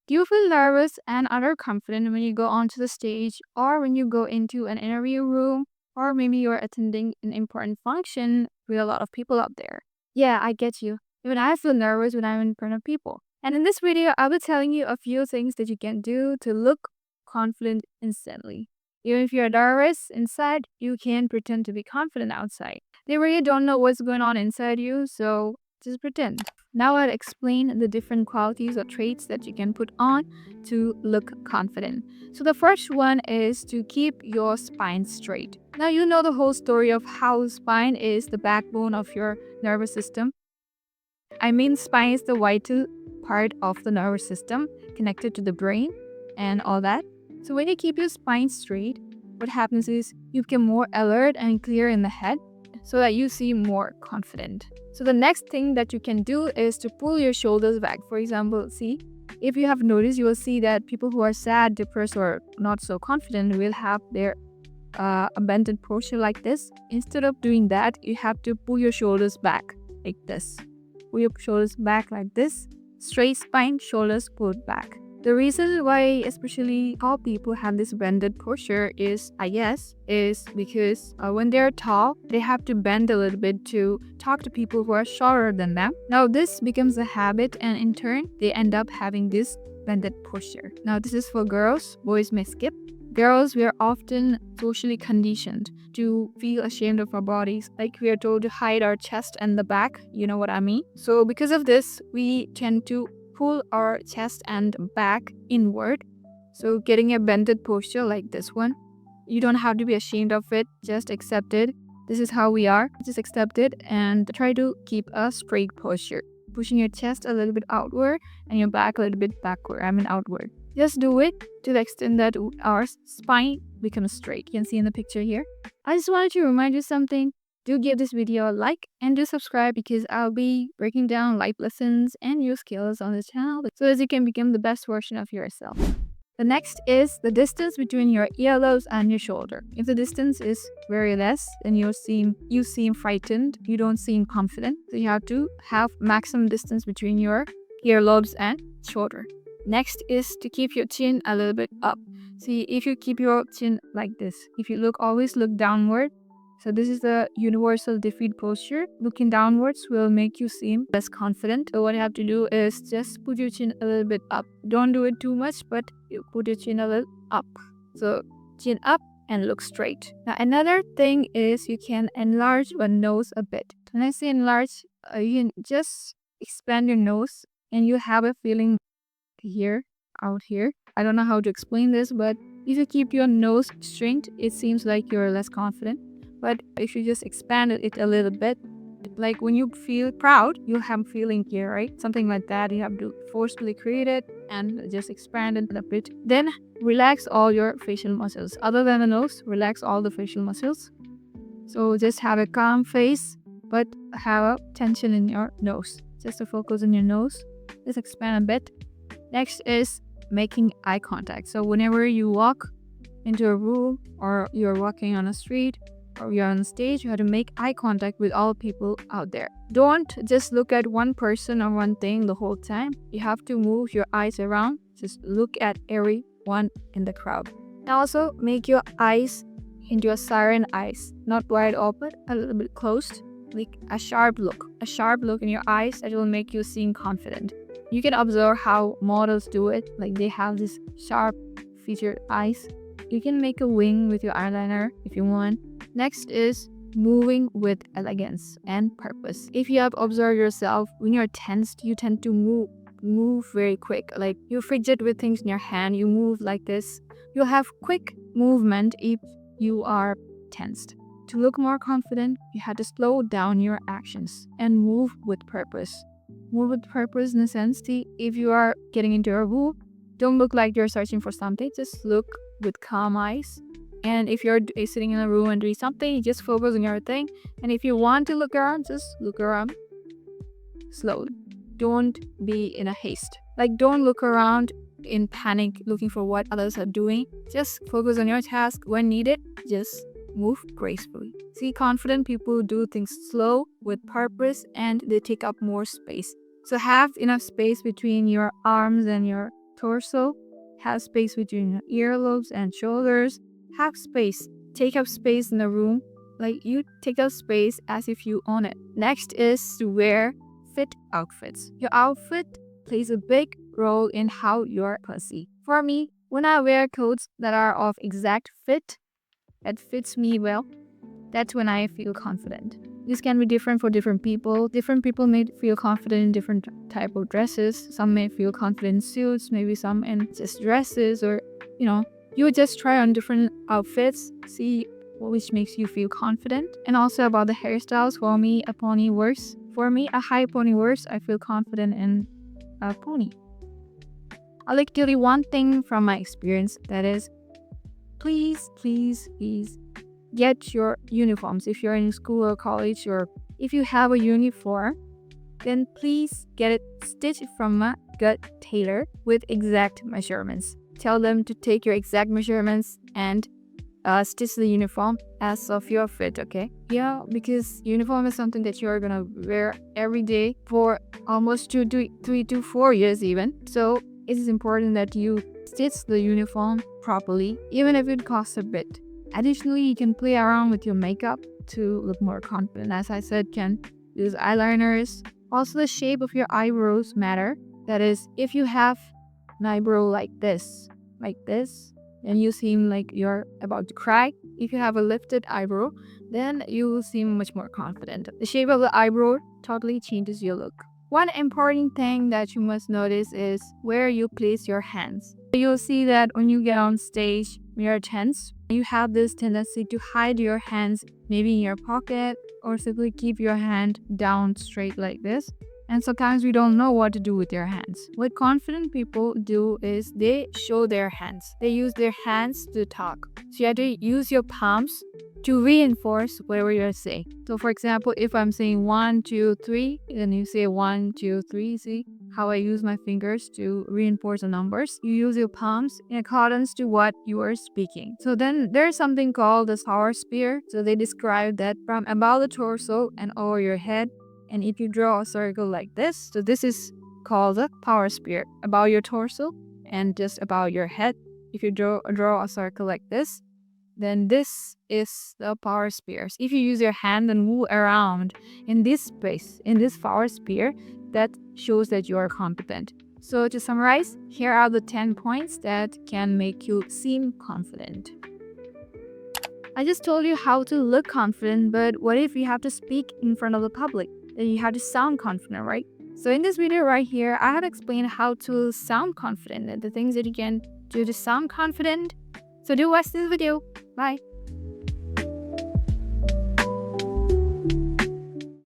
Do you feel nervous and underconfident when you go onto the stage or when you go into an interview room or maybe you're attending an important function with a lot of people up there? Yeah, I get you. Even I feel nervous when I'm in front of people. And in this video, I'll be telling you a few things that you can do to look confident instantly. Even if you're nervous inside, you can pretend to be confident outside. They really don't know what's going on inside you, so just pretend. Now I'll explain the different qualities or traits that you can put on to look confident. So the first one is to keep your spine straight. Now you know the whole story of how spine is the backbone of your nervous system. I mean, spine is the vital part of the nervous system connected to the brain and all that. So when you keep your spine straight, what happens is you become more alert and clear in the head so that you seem more confident. So the next thing that you can do is to pull your shoulders back. For example, see, if you have noticed, you will see that people who are sad, depressed, or not so confident will have their abandoned posture like this. Instead of doing that, you have to pull your shoulders back like this. Pull your shoulders back like this. Straight spine, shoulders pulled back. The reason why especially tall people have this bended posture is, I guess, is because when they're tall, they have to bend a little bit to talk to people who are shorter than them. Now this becomes a habit and in turn, they end up having this bended posture. Now this is for girls, boys may skip. Girls, we are often socially conditioned to feel ashamed of our bodies. Like we are told to hide our chest and the back, you know what I mean? So because of this, we tend to pull our chest and back inward. So getting a bended posture like this one. You don't have to be ashamed of it. Just accept it. This is how we are. Just accept it and try to keep a straight posture. Pushing your chest a little bit outward and your back a little bit backward. Outward. Just do it to the extent that our spine becomes straight. You can see in the picture here. I just wanted to remind you something. Do give this video a like and do subscribe because I'll be breaking down life lessons and new skills on this channel so that you can become the best version of yourself. The next is the distance between your earlobes and your shoulder. If the distance is very less, then you seem frightened. You don't seem confident. So you have to have maximum distance between your earlobes and shoulder. Next is to keep your chin a little bit up. See, if you keep your chin like this, if you always look downward. So this is the universal defeat posture. Looking downwards will make you seem less confident. So what you have to do is just put your chin a little bit up. Don't do it too much, but you put your chin a little up. So chin up and look straight. Now another thing is you can enlarge your nose a bit. When I say enlarge, you can just expand your nose and you have a feeling here, out here. I don't know how to explain this, but if you keep your nose straight, it seems like you're less confident. But if you just expand it a little bit, like when you feel proud, you have a feeling here, right? Something like that. You have to forcefully create it and just expand it a bit. Then relax all your facial muscles. Other than the nose, relax all the facial muscles. So just have a calm face, but have a tension in your nose. Just to focus on your nose. Just expand a bit. Next is making eye contact. So whenever you walk into a room or you're walking on a street, or you're on stage, you have to make eye contact with all people out there. Don't just look at one person or one thing the whole time. You have to move your eyes around. Just look at everyone in the crowd. And also make your eyes into a siren eyes, not wide open, a little bit closed, like a sharp look in your eyes that will make you seem confident. You can observe how models do it, like they have this sharp featured eyes. You can make a wing with your eyeliner if you want. Next is moving with elegance and purpose. If you have observed yourself, when you're tensed, you tend to move very quick. Like you fidget with things in your hand, you move like this. You'll have quick movement if you are tensed. To look more confident, you have to slow down your actions and move with purpose. Move with purpose in the sense, if you are getting into a room, don't look like you're searching for something. Just look with calm eyes. And if you're sitting in a room and doing something, you just focus on your thing. And if you want to look around, just look around slowly. Don't be in a haste. Like don't look around in panic looking for what others are doing. Just focus on your task. When needed, just move gracefully. See, confident people do things slow with purpose and they take up more space. So have enough space between your arms and your torso. Have space between your earlobes and shoulders. Have space. Take up space in the room. Like you take up space as if you own it. Next is to wear fit outfits. Your outfit plays a big role in how you're perceived. For me, when I wear clothes that are of exact fit, that fits me well, that's when I feel confident. This can be different for different people. Different people may feel confident in different type of dresses. Some may feel confident in suits, maybe some in just dresses, or you just try on different outfits, see which makes you feel confident. And also about the hairstyles, for me, a pony works. For me, a high pony works. I feel confident in a pony. I'll like tell you one thing from my experience, that is, please get your uniforms. If you're in school or college, or if you have a uniform, then please get it stitched from a good tailor with exact measurements. Tell them to take your exact measurements and stitch the uniform as of your fit, okay? Yeah, because uniform is something that you're gonna wear every day for almost 3 to 4 years even. So it is important that you stitch the uniform properly, even if it costs a bit. Additionally, you can play around with your makeup to look more confident. As I said, can use eyeliners. Also, the shape of your eyebrows matter. That is, if you have an eyebrow like this, then you seem like you're about to cry. If you have a lifted eyebrow, then you will seem much more confident. The shape of the eyebrow totally changes your look. One important thing that you must notice is where you place your hands. You'll see that when you get on stage, when you're tense, you have this tendency to hide your hands maybe in your pocket, or simply keep your hand down straight like this. And sometimes we don't know what to do with their hands. What confident people do is they show their hands. They use their hands to talk. So you have to use your palms to reinforce whatever you're saying. So for example, if I'm saying 1, 2, 3, then you say 1, 2, 3. See how I use my fingers to reinforce the numbers? You use your palms in accordance to what you are speaking. So then there's something called the 𝗨𝗦𝗘𝗢. So they describe that from above the torso and over your head. And if you draw a circle like this, so this is called the 𝗨𝗦𝗘𝗢, about your torso and just about your head. If you draw a circle like this, then this is the 𝗨𝗦𝗘𝗢. If you use your hand and move around in this space, in this 𝗨𝗦𝗘𝗢, that shows that you are confident. So to summarize, here are the 10 points that can make you seem confident. I just told you how to look confident, but what if you have to speak in front of the public? Then you have to sound confident, right? So in this video right here, I have explained how to sound confident and the things that you can do to sound confident. So do watch this video. Bye.